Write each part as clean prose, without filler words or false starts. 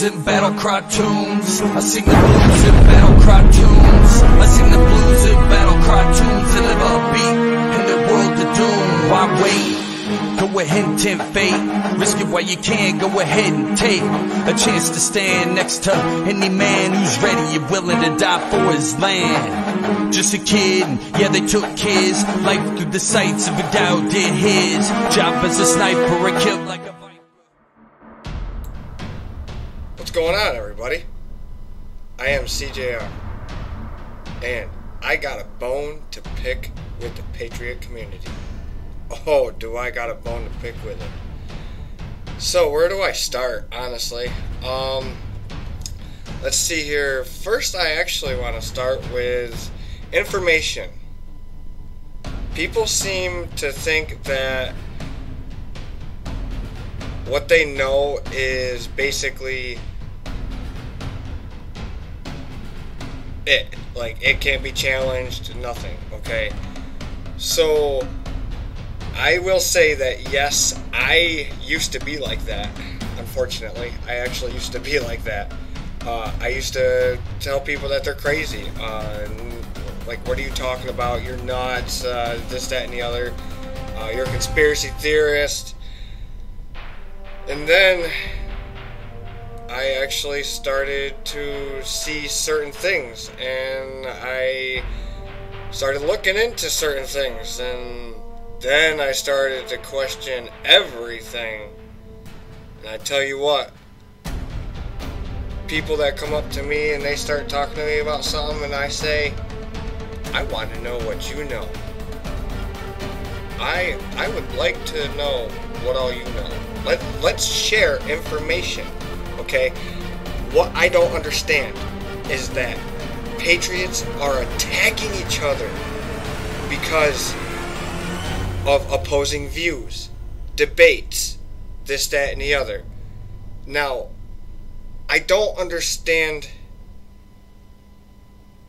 blues in battle cry tunes. I sing the blues in battle cry tunes. I sing the blues in battle cry tunes. They live upbeat in their world of doom. Why wait? Go ahead and tempt fate. Risk it while you can. Go ahead and take a chance to stand next to any man who's ready and willing to die for his land. Just a kid, and yeah, they took his life through the sights of a guy who did his job as a sniper and killed like a viper. What's going on, everybody? I am CJR, and I got a bone to pick with the Patriot community. Oh, do I got a bone to pick with it. So, where do I start, honestly? Let's see here. First, I actually want to start with information. People seem to think that what they know is basically it. Like, it can't be challenged, nothing, okay? So, I will say that yes, I used to be like that. Unfortunately, I actually used to be like that. I used to tell people that they're crazy. Like, what are you talking about? You're nuts. This, that, and the other. You're a conspiracy theorist. And then I actually started to see certain things, and I started looking into certain things, and then I started to question everything. And I tell you what, people that come up to me and they start talking to me about something, and I say, I want to know what you know. I would like to know what all you know. Let's share information, okay? What I don't understand is that Patriots are attacking each other because of opposing views, debates, this, that, and the other. Now, I don't understand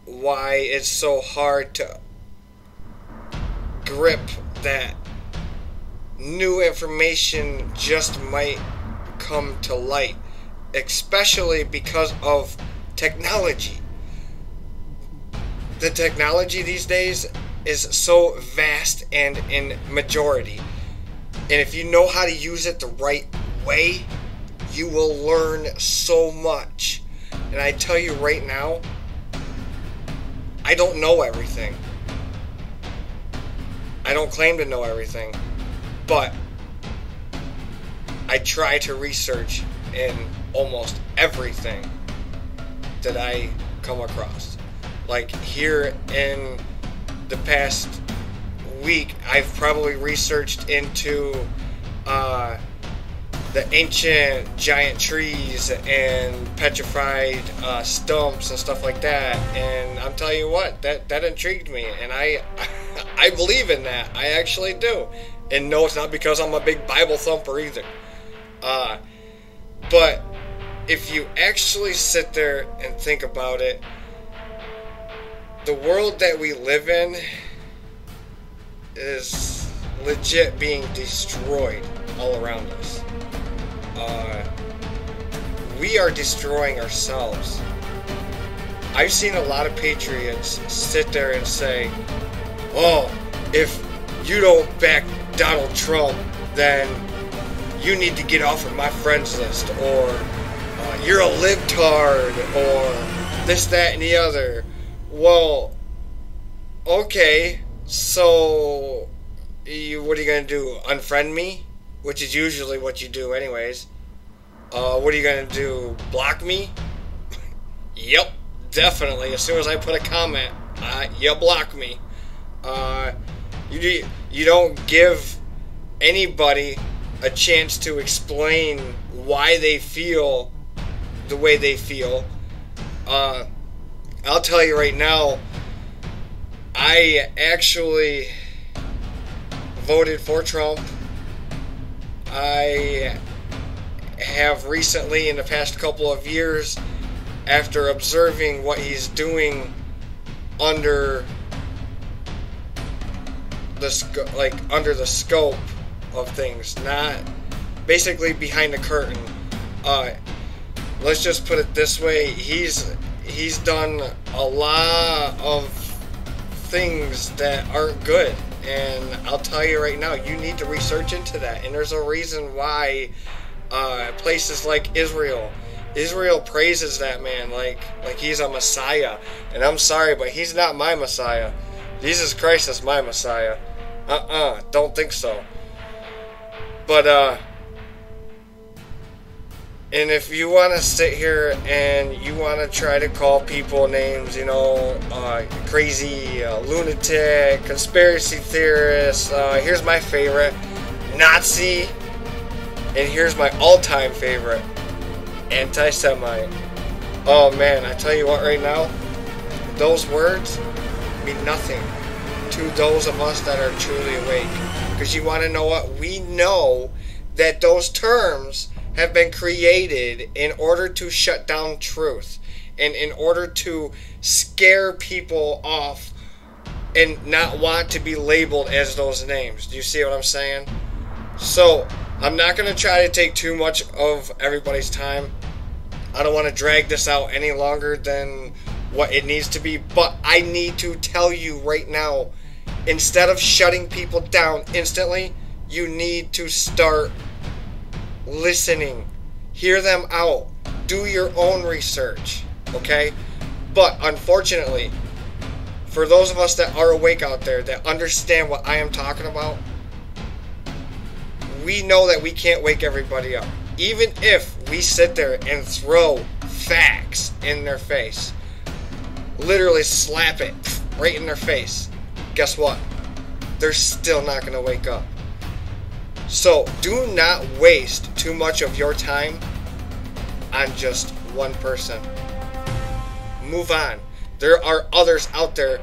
why it's so hard to grip that new information just might come to light, especially because of technology. The technology these days is so vast and in majority, and if you know how to use it the right way, you will learn so much. And I tell you right now, I don't know everything. I don't claim to know everything, but I try to research in almost everything that I come across. Like, here in the past week, I've probably researched into the ancient giant trees and petrified stumps and stuff like that, and I'm telling you what, that intrigued me, and I believe in that. I actually do. And no, it's not because I'm a big Bible thumper either. But if you actually sit there and think about it, the world that we live in is legit being destroyed all around us. We are destroying ourselves. I've seen a lot of patriots sit there and say, oh, if you don't back Donald Trump, then you need to get off of my friends list, or you're a libtard, or this, that, and the other. Well, okay, so what are you going to do, unfriend me? Which is usually what you do anyways. What are you going to do, block me? Yep, definitely. As soon as I put a comment, you block me. You don't give anybody a chance to explain why they feel the way they feel. I'll tell you right now, I actually voted for Trump. I have recently, in the past couple of years, after observing what he's doing under the scope of things, not basically behind the curtain. let's just put it this way, he's done a lot of things that aren't good, and I'll tell you right now, you need to research into that. And there's a reason why places like Israel praises that man like he's a Messiah. And I'm sorry, but he's not my Messiah. Jesus Christ is my Messiah. Don't think so. But and if you want to sit here and you want to try to call people names, you know, crazy, lunatic, conspiracy theorist, here's my favorite, Nazi, and here's my all-time favorite, anti-Semite. Oh man, I tell you what right now, those words mean nothing to those of us that are truly awake. Because you want to know what? We know that those terms have been created in order to shut down truth and in order to scare people off and not want to be labeled as those names. Do you see what I'm saying? So I'm not going to try to take too much of everybody's time. I don't want to drag this out any longer than what it needs to be, but I need to tell you right now, instead of shutting people down instantly, you need to start listening. Hear them out. Do your own research. Okay? But unfortunately, for those of us that are awake out there, that understand what I am talking about, we know that we can't wake everybody up. Even if we sit there and throw facts in their face, literally slap it right in their face, guess what? They're still not going to wake up. So do not waste too much of your time on just one person. Move on. There are others out there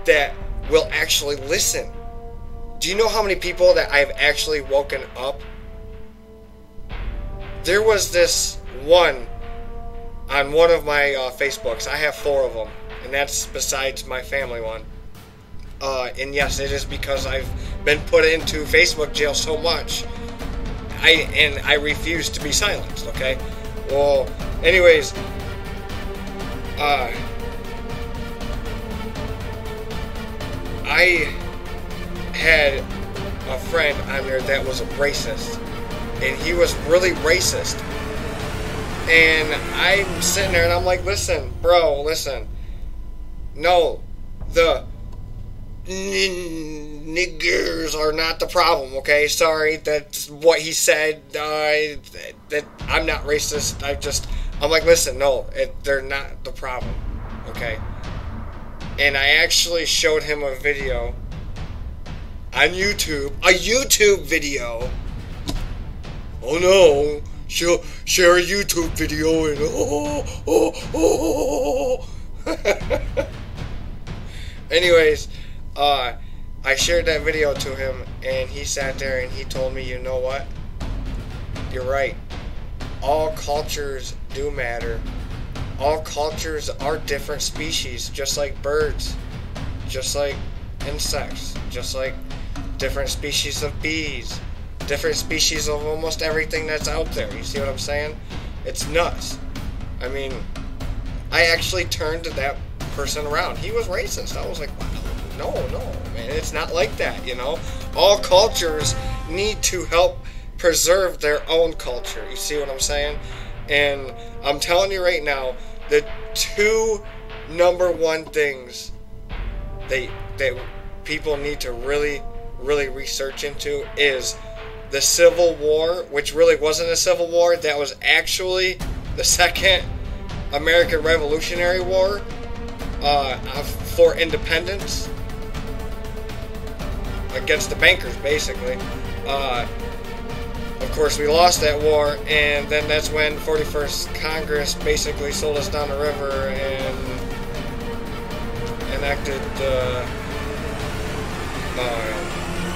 that will actually listen. Do you know how many people that I've actually woken up? There was this one on one of my Facebooks. I have 4 of them, and that's besides my family one. And yes, it is because I've been put into Facebook jail so much. I refuse to be silenced, okay? Well, anyways, I had a friend on there that was a racist, and he was really racist. And I'm sitting there and I'm like, listen, bro, listen. No, the niggers are not the problem, okay? Sorry, that's what he said. That I'm not racist. I'm like, listen, no, they're not the problem, okay? And I actually showed him a video on YouTube, a YouTube video. Oh no, share a YouTube video and Anyways, I shared that video to him, and he sat there and he told me, you know what? You're right. All cultures do matter. All cultures are different species, just like birds, just like insects, just like different species of bees, different species of almost everything that's out there. You see what I'm saying? It's nuts. I mean, I actually turned that person around. He was racist. I was like, wow. No, man, it's not like that, you know? All cultures need to help preserve their own culture. You see what I'm saying? And I'm telling you right now, the 2 number 1 things that people need to really, really research into is the Civil War, which really wasn't a civil war. That was actually the Second American Revolutionary War for independence against the bankers, basically. Of course, we lost that war, and then that's when 41st Congress basically sold us down the river and enacted the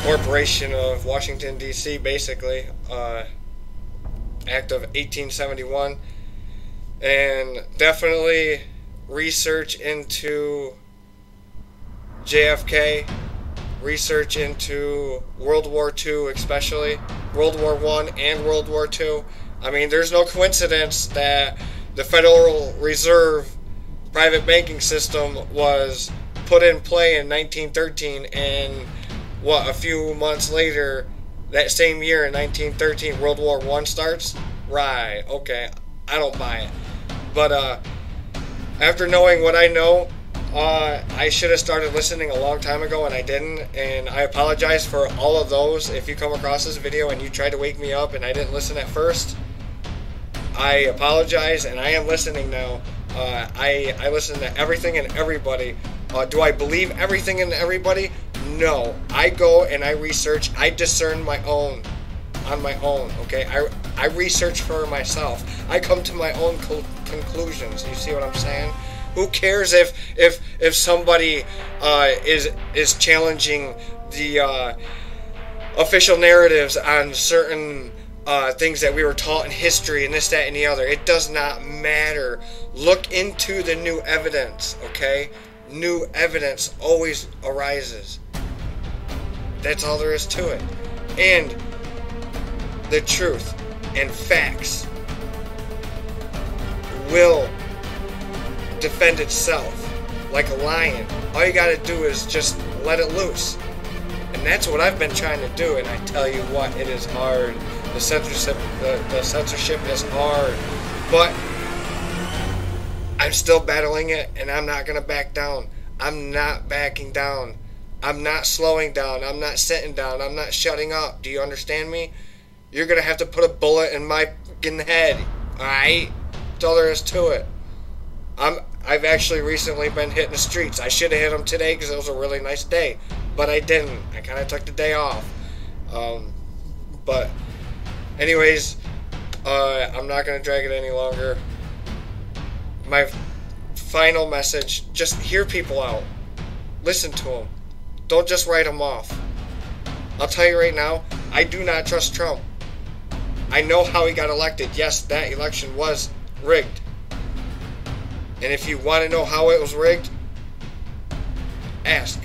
Corporation of Washington, D.C., basically, Act of 1871, and definitely research into JFK, research into World War II, especially World War I and World War II. I mean, there's no coincidence that the Federal Reserve private banking system was put in play in 1913, and a few months later, that same year in 1913, World War I starts? Right, okay, I don't buy it. But after knowing what I know, I should have started listening a long time ago, and I didn't, and I apologize for all of those. If you come across this video and you tried to wake me up and I didn't listen at first, I apologize, and I am listening now. I listen to everything and everybody. Do I believe everything and everybody? No. I go and I research. I discern my own on my own, okay? I research for myself. I come to my own conclusions. You see what I'm saying? Who cares if somebody is challenging the official narratives on certain things that we were taught in history and this, that, and the other? It does not matter. Look into the new evidence, okay? New evidence always arises. That's all there is to it. And the truth and facts will defend itself like a lion. All you gotta do is just let it loose. And that's what I've been trying to do, and I tell you what, it is hard. The censorship is hard. But I'm still battling it, and I'm not gonna back down. I'm not backing down. I'm not slowing down. I'm not sitting down. I'm not shutting up. Do you understand me? You're gonna have to put a bullet in my fucking head. Alright? That's all there is to it. I've actually recently been hitting the streets. I should have hit them today because it was a really nice day, but I didn't. I kind of took the day off. But anyways, I'm not gonna drag it any longer. My final message: just hear people out. Listen to them. Don't just write them off. I'll tell you right now, I do not trust Trump. I know how he got elected. Yes, that election was rigged. And if you want to know how it was rigged, ask.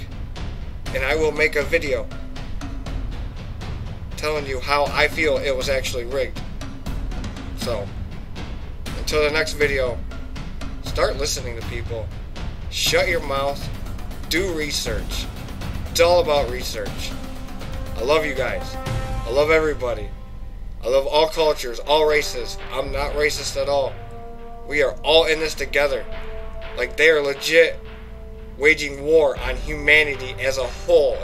And I will make a video telling you how I feel it was actually rigged. So, until the next video, start listening to people. Shut your mouth. Do research. It's all about research. I love you guys. I love everybody. I love all cultures, all races. I'm not racist at all. We are all in this together. Like, they are legit waging war on humanity as a whole.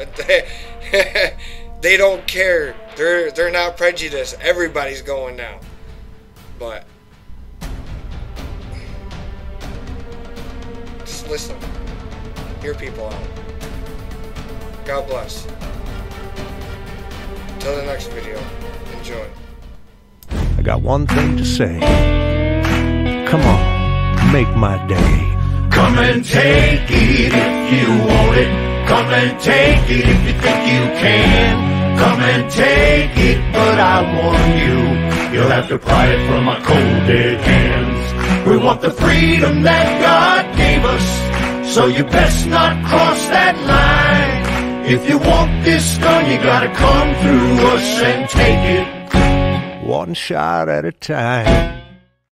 They don't care. They're not prejudiced. Everybody's going now. But just listen. Hear people out. God bless. Until the next video, enjoy. I got one thing to say. Come on, make my day. Come and take it if you want it. Come and take it if you think you can. Come and take it, but I warn you, you'll have to pry it from my cold dead hands. We want the freedom that God gave us, so you best not cross that line. If you want this gun, you gotta come through us and take it. One shot at a time.